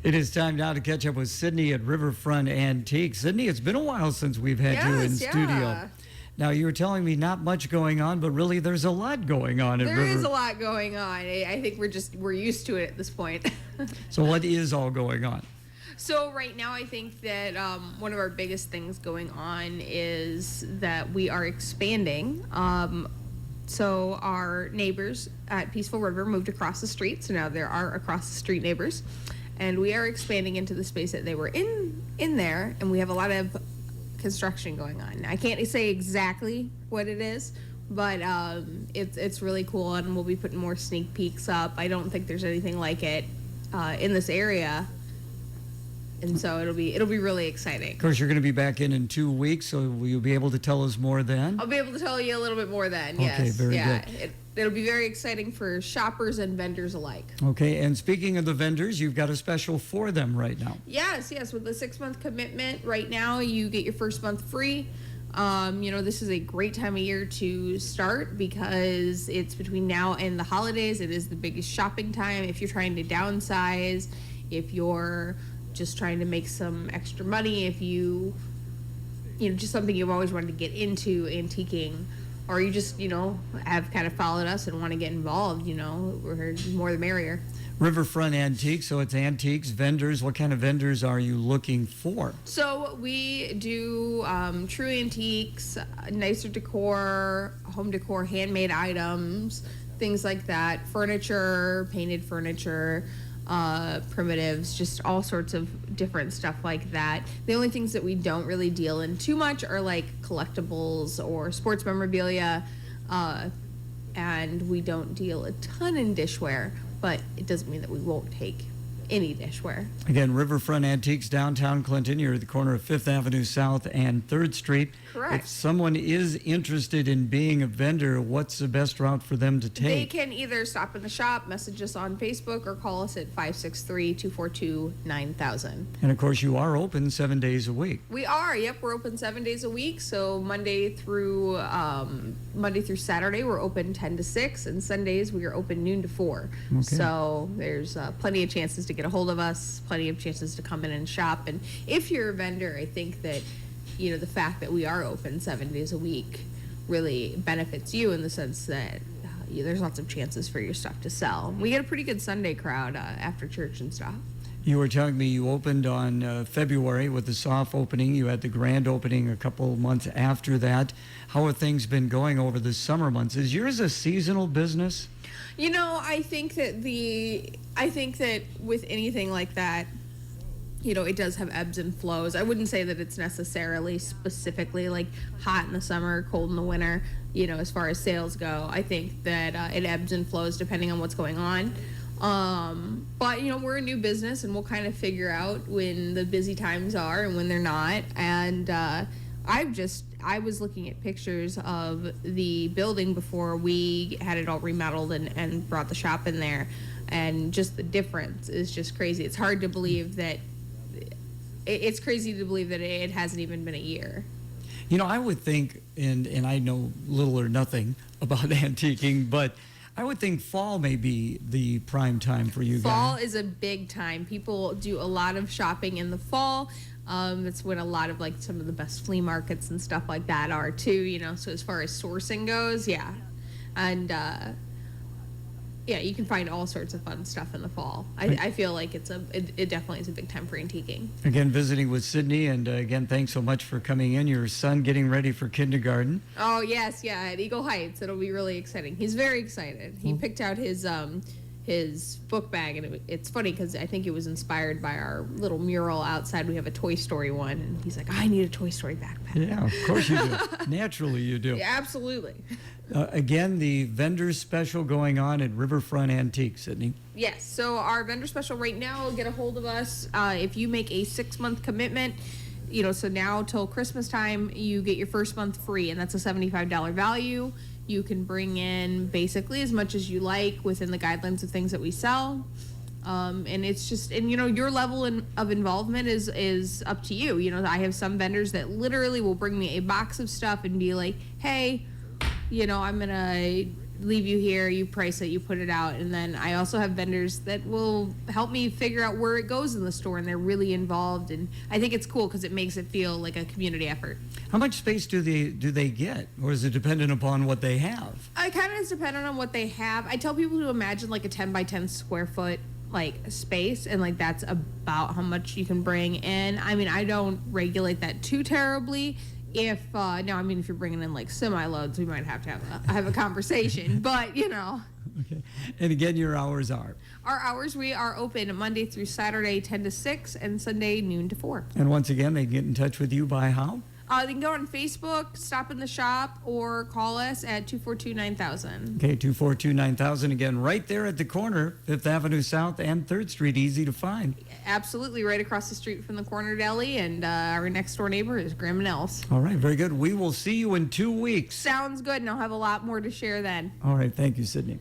It is time now to catch up with Sydney at Riverfront Antiques. Sydney, it's been a while since we've had you in studio. Now, you were telling me not much going on, but really there's a lot going on at River. There is a lot going on. I think we're used to it at this point. So what is all going on? So right now, I think that one of our biggest things going on is that we are expanding. So our neighbors at Peaceful River moved across the street, so now there are across the street neighbors. And we are expanding into the space that they were in there, and we have a lot of construction going on. I can't say exactly what it is, but it's really cool, and we'll be putting more sneak peeks up. I don't think there's anything like it in this area, and so it'll be really exciting. Of course, you're going to be back in 2 weeks, so will you be able to tell us more then? I'll be able to tell you a little bit more then. Yes. Okay, very good. It'll be very exciting for shoppers and vendors alike. Okay, and speaking of the vendors, you've got a special for them right now. Yes. With the 6-month commitment, right now you get your first month free. This is a great time of year to start because it's between now and the holidays. It is the biggest shopping time. If you're trying to downsize, if you're just trying to make some extra money, if you just something you've always wanted to get into, antiquing, or you just, have kind of followed us and want to get involved, we're more the merrier. Riverfront Antiques, so it's antiques, vendors. What kind of vendors are you looking for? So we do true antiques, nicer decor, home decor, handmade items, things like that, furniture, painted furniture, primitives, just all sorts of different stuff like that. The only things that we don't really deal in too much are like collectibles or sports memorabilia, and we don't deal a ton in dishware, but it doesn't mean that we won't take any dishware. Again, Riverfront Antiques, downtown Clinton. You're at the corner of 5th Avenue South and 3rd Street. Correct. If someone is interested in being a vendor, what's the best route for them to take? They can either stop in the shop, message us on Facebook, or call us at 563-242-9000. And of course, you are open 7 days a week. We are. Yep, we're open 7 days a week. So Monday through Saturday, we're open 10 to 6, and Sundays we are open noon to 4. Okay. So there's plenty of chances to get a hold of us, plenty of chances to come in and shop. And if you're a vendor, I think that the fact that we are open 7 days a week really benefits you in the sense that there's lots of chances for your stuff to sell. We get a pretty good Sunday crowd after church and stuff. You were telling me you opened on February with the soft opening. You had the grand opening a couple months after that. How have things been going over the summer months? Is yours a seasonal business? I think that with anything like that, it does have ebbs and flows. I wouldn't say that it's necessarily specifically like hot in the summer, cold in the winter, as far as sales go. I think that it ebbs and flows depending on what's going on. But we're a new business, and we'll kind of figure out when the busy times are and when they're not. And I was looking at pictures of the building before we had it all remodeled and brought the shop in there, and just the difference is just crazy. It's hard to believe that it's crazy to believe that it hasn't even been a year. I would think, and I know little or nothing about antiquing, but I would think fall may be the prime time for you guys. Fall is a big time. People do a lot of shopping in the fall. It's when a lot of some of the best flea markets and stuff like that are too, so as far as sourcing goes, yeah. And you can find all sorts of fun stuff in the fall. I feel like it definitely is a big time for antiquing. Again, visiting with Sydney, and again, thanks so much for coming in. Your son getting ready for kindergarten. Oh, yes, at Eagle Heights. It'll be really exciting. He's very excited. He picked out his book bag, and it's funny because I think it was inspired by our little mural outside. We have a Toy Story one, and he's like, I need a Toy Story backpack. Yeah, of course you do. Naturally you do. Yeah, absolutely. Again, the vendor special going on at Riverfront Antiques, Sydney. Yes, so our vendor special right now, get a hold of us. If you make a 6-month commitment, so now till Christmas time, you get your first month free, and that's a $75 value. You can bring in basically as much as you like within the guidelines of things that we sell. And it's just, your level of involvement is up to you. I have some vendors that literally will bring me a box of stuff and be like, hey, I'm going to leave you here, you price it, you put it out, and then I also have vendors that will help me figure out where it goes in the store, and they're really involved, and I think it's cool because it makes it feel like a community effort. How much space do they get, or is it dependent upon what they have? I kind of is dependent on what they have. I tell people to imagine like a 10 by 10 square foot like space, and like that's about how much you can bring in. I mean, I don't regulate that too terribly. If if you're bringing in like semi loads, we might have to have a conversation. But Okay. And again, your hours are? Our hours, we are open Monday through Saturday 10 to 6 and Sunday noon to 4. And once again, they can get in touch with you by how? They can go on Facebook, stop in the shop, or call us at 242-9000. Okay, 242-9000. Again, right there at the corner, 5th Avenue South and 3rd Street, easy to find. Absolutely, right across the street from the corner deli, and our next door neighbor is Graham and Nels. All right, very good. We will see you in 2 weeks. Sounds good, and I'll have a lot more to share then. All right, thank you, Sydney.